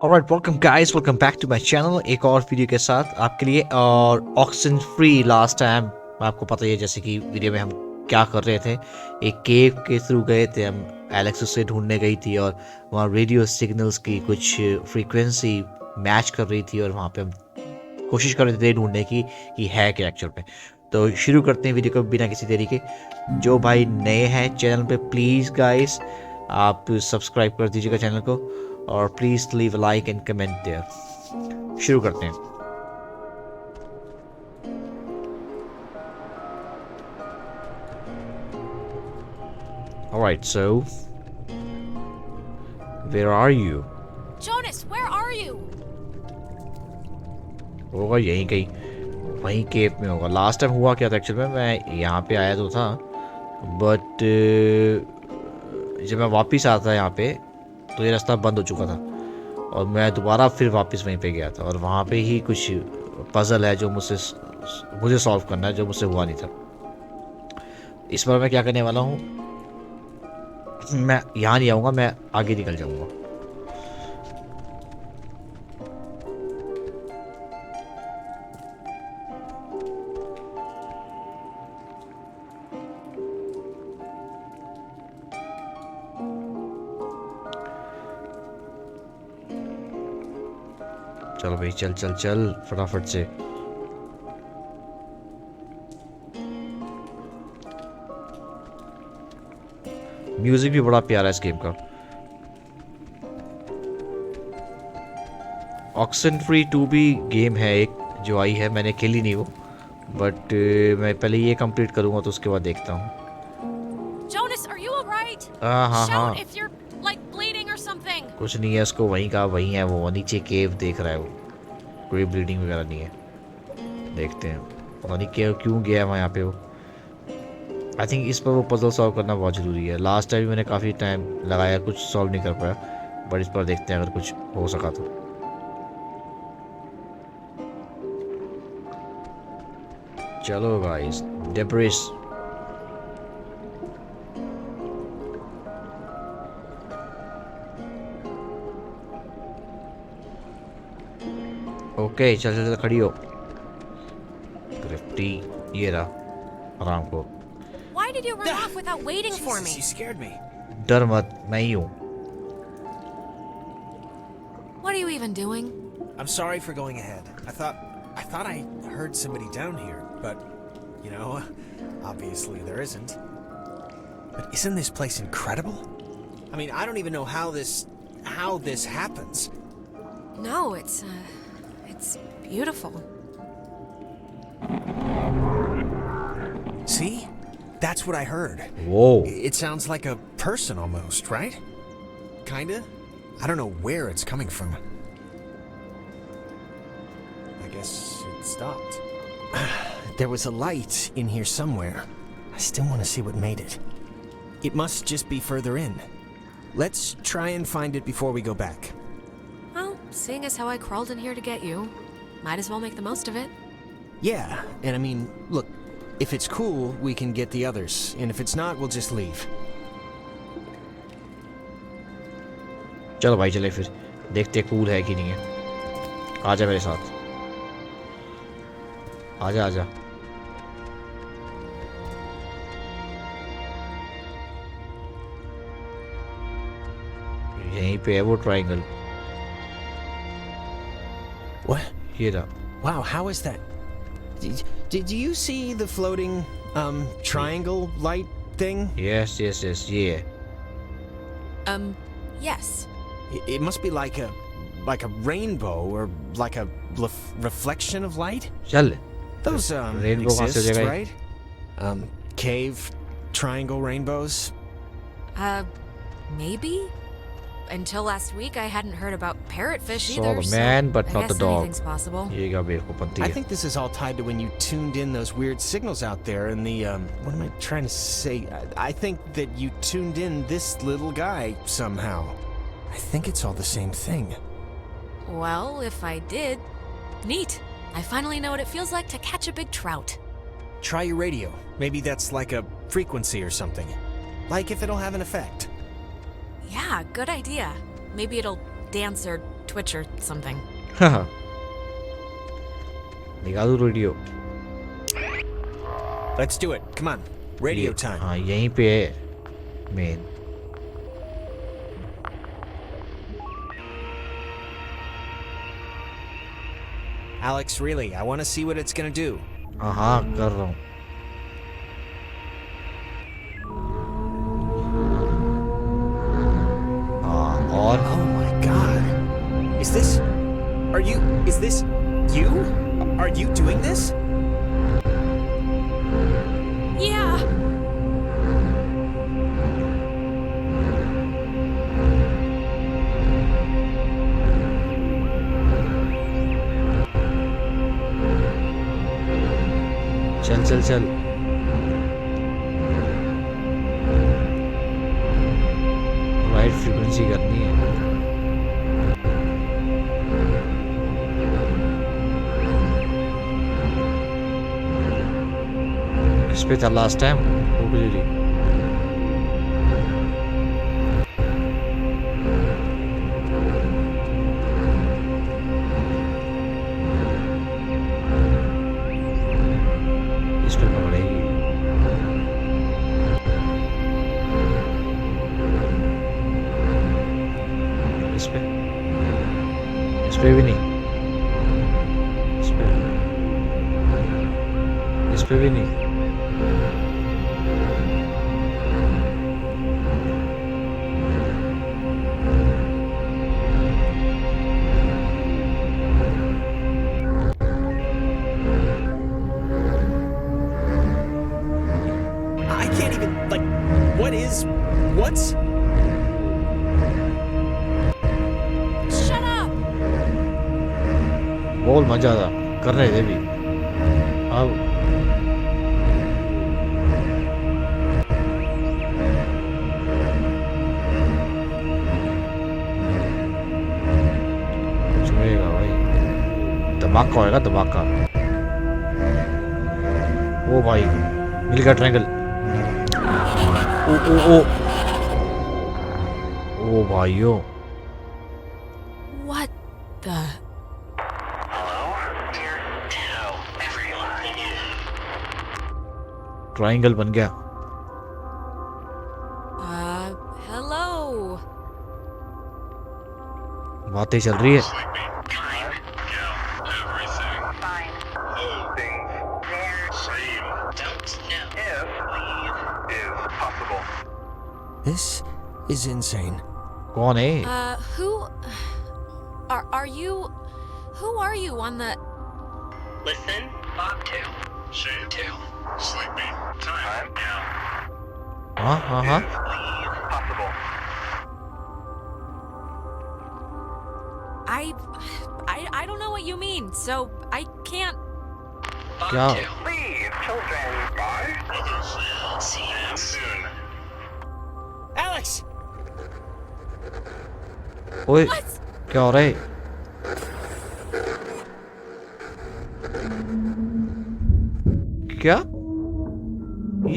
Alright welcome guys welcome back to my channel एक और video के साथ आपके लिए और ऑक्सीजन फ्री लास्ट टाइम आपको पता ही है जैसे कि वीडियो में हम क्या कर रहे थे। एक केव के थ्रू गए थे हम। एलेक्स से ढूंढने गई थी और वहाँ रेडियो सिग्नल्स की कुछ फ्रीक्वेंसी मैच कर रही थी और वहाँ पे हम कोशिश कर रहे थे ढूंढने की कि है क्या एक्चुअल में। तो शुरू करते हैं वीडियो को बिना किसी देरी के। जो भाई नए हैं चैनल पे प्लीज़ गाइस आप सब्सक्राइब कर दीजिएगा चैनल को और please leave like and comment there. शुरू करते हैं। Alright, so where are you? Jonas, where are you? होगा यहीं कहीं, वहीं केव में होगा। लास्ट टाइम हुआ क्या था एक्चुअल में, मैं यहाँ पे आया तो था बट जब मैं वापस आता था यहाँ पे तो ये रास्ता बंद हो चुका था और मैं दोबारा फिर वापस वहीं पे गया था और वहाँ पे ही कुछ पजल है जो मुझे सॉल्व करना है जो मुझसे हुआ नहीं था। इस बार मैं क्या करने वाला हूँ, मैं यहाँ नहीं आऊँगा, मैं आगे निकल जाऊँगा। चलो भाई चल चल चल फटाफट से। म्यूजिक भी बड़ा प्यारा है इस गेम का। ऑक्सेनफ्री 2 भी गेम है एक जो आई है, मैंने खेली नहीं वो बट मैं पहले ये कंप्लीट करूंगा तो उसके बाद देखता हूँ। Jonas, are you alright? हाँ Shout हाँ if you're like bleeding or something. कुछ नहीं है, उसको वहीं का वहीं है, वो नीचे केव देख रहा है, वो कोई ब्लीडिंग वगैरह नहीं है। देखते हैं पता नहीं क्यों गया है वहाँ यहाँ पे वो। आई थिंक इस पर वो पजल सॉल्व करना बहुत ज़रूरी है। लास्ट टाइम मैंने काफ़ी टाइम लगाया, कुछ सॉल्व नहीं कर पाया बट इस पर देखते हैं अगर कुछ हो सका तो। चलो गाइस डेब्रिस। ओके चल चल चल खड़ी हो। ग्रिफ्टी ये रहा आराम को। Why did you run off without waiting for me? You scared me. डर मत, मैं ही हूँ। What are you even doing? I'm sorry for going ahead. I thought I heard somebody down here, but you know, obviously there isn't. But isn't this place incredible? I mean, I don't even know how this happens. No, it's beautiful. See? That's what I heard. Whoa. It sounds like a person almost, right? Kinda? I don't know where it's coming from. I guess it stopped. There was a light in here somewhere. I still want to see what made it. It must just be further in. Let's try and find it before we go back. Well, seeing as how I crawled in here to get you, might as well make the most of it. Yeah, and I mean, look, if it's cool, we can get the others, and if it's not, we'll just leave. चलो भाई चले फिर देखते cool है कि नहीं है। आजा मेरे साथ, आजा आजा। यहीं पे है वो ट्रायंगल। What? ये रहा। Wow, how is that? Did you see the floating triangle light thing? Yes yes yes ये है। Yes. It must be like a rainbow or like a reflection of light. चल Those Rainbow कहाँ से हो exist, जाएगा ये? right? Cave triangle rainbows. Maybe? Until last week, I hadn't heard about parrotfish Saw either. the man, so but I not the guess dog. anything's possible. ये क्या बेवकूफ़पंती I है। think this is all tied to when you tuned in those weird signals out there in the what am I trying to say? I think that you tuned in this little guy somehow. I think it's all the same thing. Well, if I did, neat. I finally know what it feels like to catch a big trout. Try your radio. Maybe that's like a frequency or something. Like if it'll have an effect. Yeah, good idea. Maybe it'll dance or Twitch or something. निकाल दो radio. Let's do it. Come on. Radio time. हाँ यहीं पे है main. Alex, really, I want to see what it's gonna do. हाँ कर रहा हूँ। हाँ और Oh my god. Is this you? Are you doing this? Yeah. चल चल चल। राइट फ्रीक्वेंसी करनी है। किस पे था लास्ट टाइम? ओबेली। इस पे पकड़ेगी। इस पे भी नहीं। इस पे भी नहीं। I can't even, like, what's? Shut up. बोल मजा था कर रहे थे भी। अब सुनेगा भाई। धमाका होएगा धमाका। ओ भाई मिल गया ट्रायंगल। ओ ओ ओ ओ भाइयों। What the? ट्रायंगल बन गया। Hello. बातें चल रही है। This is insane. कौन है? Who are you? Who are you on the? Listen, Bob 2. Shane 2. Sleepy. Time now. हाँ हाँ हाँ। Possible. I don't know what you mean, so I can't. Bob Yeah. 2. Leave, children. Bye. Others will see you soon. Alex! ओए What? क्या हो रहा है? क्या?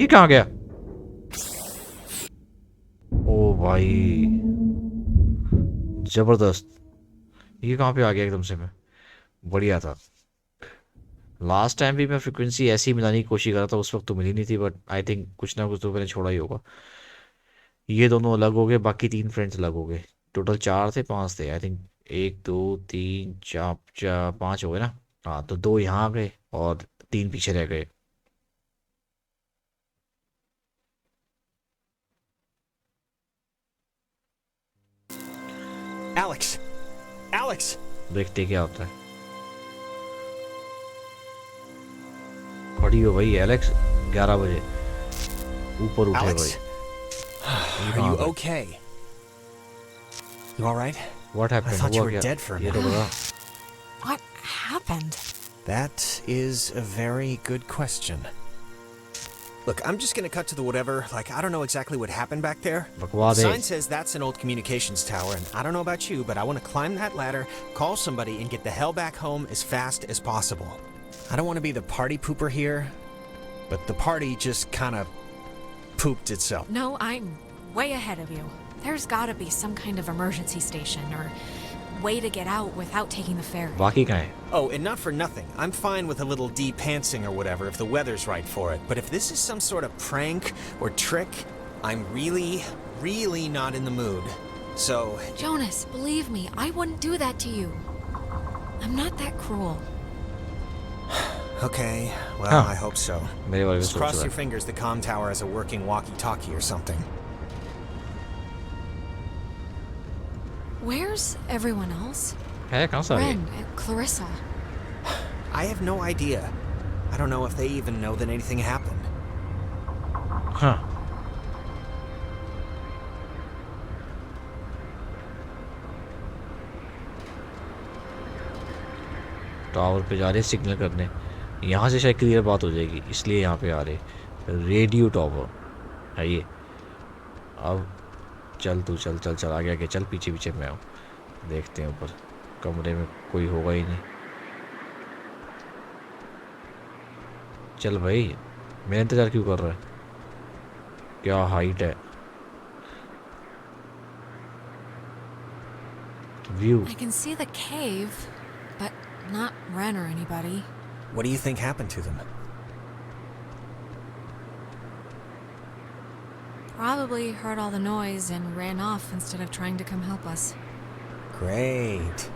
ये कहाँ गया? ओ भाई जबरदस्त। ये कहाँ पे आ गया एकदम से? मैं बढ़िया था। लास्ट टाइम भी मैं फ्रीक्वेंसी ऐसी ही मिलाने की कोशिश कर रहा था, उस वक्त तो मिली नहीं थी, बट आई थिंक कुछ ना कुछ तो मैंने छोड़ा ही होगा। ये दोनों अलग हो गए, बाकी 3 फ्रेंड्स अलग हो गए। टोटल 4 थे 5 थे आई थिंक। 1 2 3 4 5 हो गए ना। हाँ तो 2 यहाँ आ गए और 3 पीछे रह गए। Alex! Alex! देखते क्या होता है। खड़ी हो भाई एलेक्स 11 बजे ऊपर उठे Alex? भाई। Are you okay? You alright? What happened? I thought you हुआ were क्या? dead for a ये तो minute. बता। What happened? That is a very good question. Look, I'm just gonna cut to the whatever. Like, I don't know exactly what happened back there. बकवास The है। sign says that's an old communications tower, and I don't know about you, but I want to climb that ladder, call somebody, and get the hell back home as fast as possible. I don't want to be the party pooper here, but the party just kind of pooped itself. No, I'm way ahead of you. There's gotta be some kind of emergency station or way to get out without taking the ferry. वाकई कहाँ है? Oh, and not for nothing. I'm fine with a little de-pantsing or whatever if the weather's right for it. But if this is some sort of prank or trick, I'm really not in the mood. So... Jonas, believe me, I wouldn't do that to you. I'm not that cruel. Okay, well, Huh. I hope so. मेरे बारे में Just सोच cross रहा your fingers the comm tower has a working walkie-talkie or something. Where's everyone else? है कहाँ सारे? Ren, Clarissa. I have no idea. I don't know if they even know that anything happened. हाँ tower पे जा रहे signal करने, यहाँ से शायद क्लियर बात हो जाएगी इसलिए यहाँ पे आ रहे। रेडियो टावर है ये। अब चल तू चल चल चल आगे आगे चल, पीछे पीछे मैं हूँ। देखते हैं ऊपर कमरे में कोई होगा ही नहीं। चल भाई, मेरा इंतज़ार क्यों कर रहा है? क्या हाइट है? View I can see the cave, but not Ren or anybody. What do you think happened to them? Probably heard all the noise and ran off instead of trying to come help us. Great.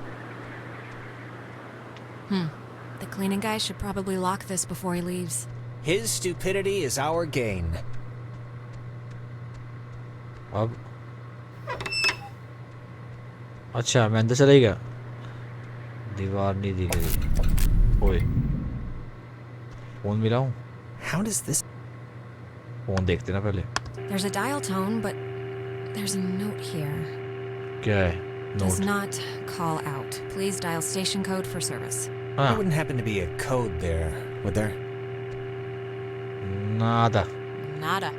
The cleaning guy should probably lock this before he leaves. His stupidity is our gain. अब अच्छा मैं अंदर चला ही गया। दीवार नहीं दिख रही। ओए फोन मिला हूँ। How does this... फोन देखते ना पहले। There's a dial tone, but there's a note here. क्या है? Does note. not call out. Please dial station code for service. There हाँ wouldn't happen to be a code there, would there? Nada. Nada.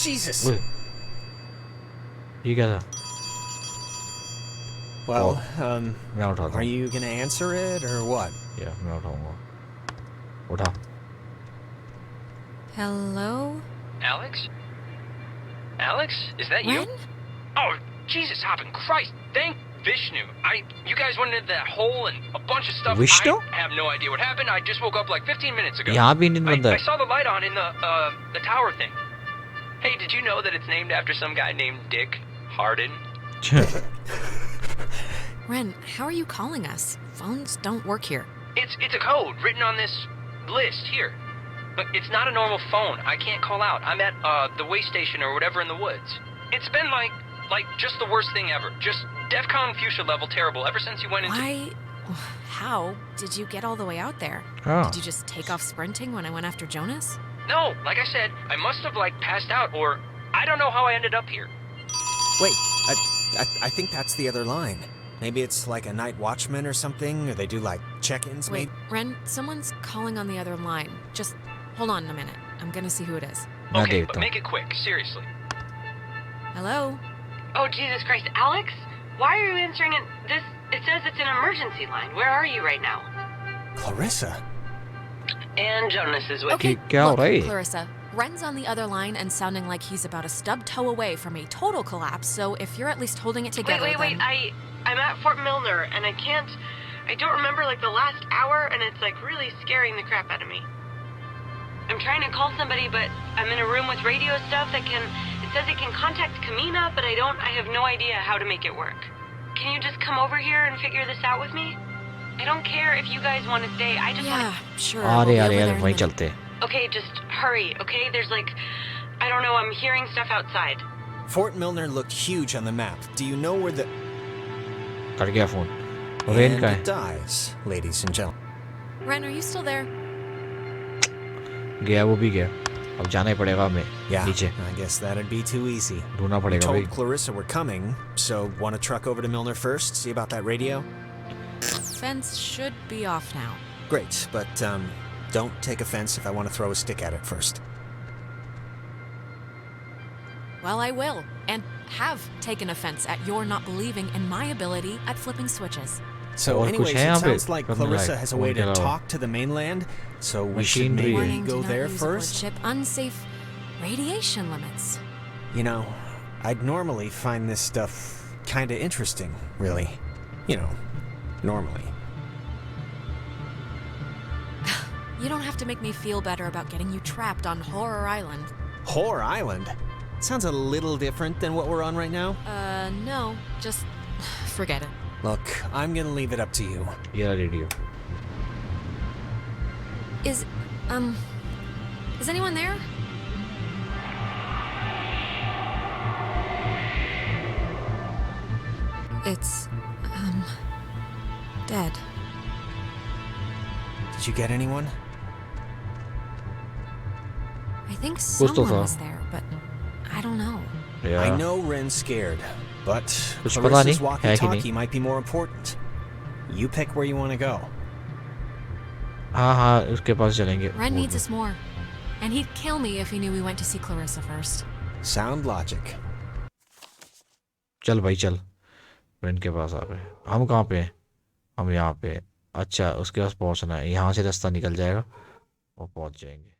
Jesus! ओए ये क्या था? Well, मैं उठाता are हूँ। you gonna answer it or what? या मैं उठाऊंगा। उठा। Hello? Alex? Alex? Is that you? Ren? Oh, Jesus hopping Christ! Thank Vishnu. You guys went into that hole and a bunch of stuff. Vishnu? I have no idea what happened. I just woke up like 15 minutes ago. यहाँ भी Indian बंदा I है। saw the light on in the tower thing. Hey, did you know that it's named after some guy named Dick Harden? Ren, how are you calling us? Phones don't work here. It's a code written on this list here. But it's not a normal phone. I can't call out. I'm at the way station or whatever in the woods. It's been like just the worst thing ever. Just DEFCON fuchsia level terrible ever since you went into... Why? How did you get all the way out there? हाँ Did you just take off sprinting when I went after Jonas? No, like I said, I must have passed out or I don't know how I ended up here. Wait, I think that's the other line. Maybe it's like a night watchman or something, or they do like check-ins, Wait, maybe? Ren, someone's calling on the other line. Just hold on a minute. I'm gonna see who it is. मैं Okay, देखता but हूँ। make it quick, seriously. Hello? Oh, Jesus Christ. Alex? Why are you answering it? It says it's an emergency line. Where are you right now? Clarissa? And Jonas is with Okay, क्या हो look, रहा है? Clarissa. Ren's on the other line and sounding like he's about a stub toe away from a total collapse, so if you're at least holding it together, Wait. then... I'm at Fort Milner, and I don't remember the last hour, and it's really scaring the crap out of me. I'm trying to call somebody, but I'm in a room with radio stuff it says it can contact Kamina, but I have no idea how to make it work. Can you just come over here and figure this out with me? I don't care if you guys want to stay, I just Yeah, want sure. Uh we'll रहे be uh over रहे there in a वहीं minute. चलते हैं। Okay, just hurry, okay? There's I don't know, I'm hearing stuff outside. Fort Milner looked huge on the map. Do you know where the... cut गया phone. Rain And का it है? dies, ladies and gentlemen. Ren, are you still there? गया वो भी गया। अब जाना ही पड़ेगा हमें Yeah, नीचे। I guess that'd be too easy. ढूंढना We पड़ेगा भाई। told Clarissa we're coming, so want to truck over to Milner first, see about that radio? Fence should be off now. Great, but don't take offense if I want to throw a stick at it first. Well, I will, and have taken offense at your not believing in my ability at flipping switches. So और कुछ anyways, है it यहाँ पे? sounds like करने Clarissa like, has a phone way के to अलावा। talk to the mainland, so we should Machinery. maybe Warning, go do not there use aboard first. ship. Unsafe Radiation limits. You know, I'd normally find this stuff kinda interesting, really. You know, normally. You don't have to make me feel better about getting you trapped on Horror Island. Horror Island? Sounds a little different than what we're on right now. No. Just forget it. Look, I'm gonna leave it up to you. Yeah, radio. Is anyone there? It's, dead. Did you get anyone? I think तो someone था। was there, but I don't know. Yeah. I know Ren's scared, but कुछ पता Clarissa's नहीं, है कि walkie-talkie नहीं। might be more important. You pick where you want to go. हाँ, उसके पास चलेंगे। Ren needs us more. And he'd kill me if he knew we went to see Clarissa first. Sound logic. चल भाई चल, rain के पास आ गए। हम कहाँ पे हैं? हम यहाँ पे हैं। अच्छा, उसके पास पहुँचना है। यहाँ से रास्ता निकल जाएगा और पहुँच जाएंगे।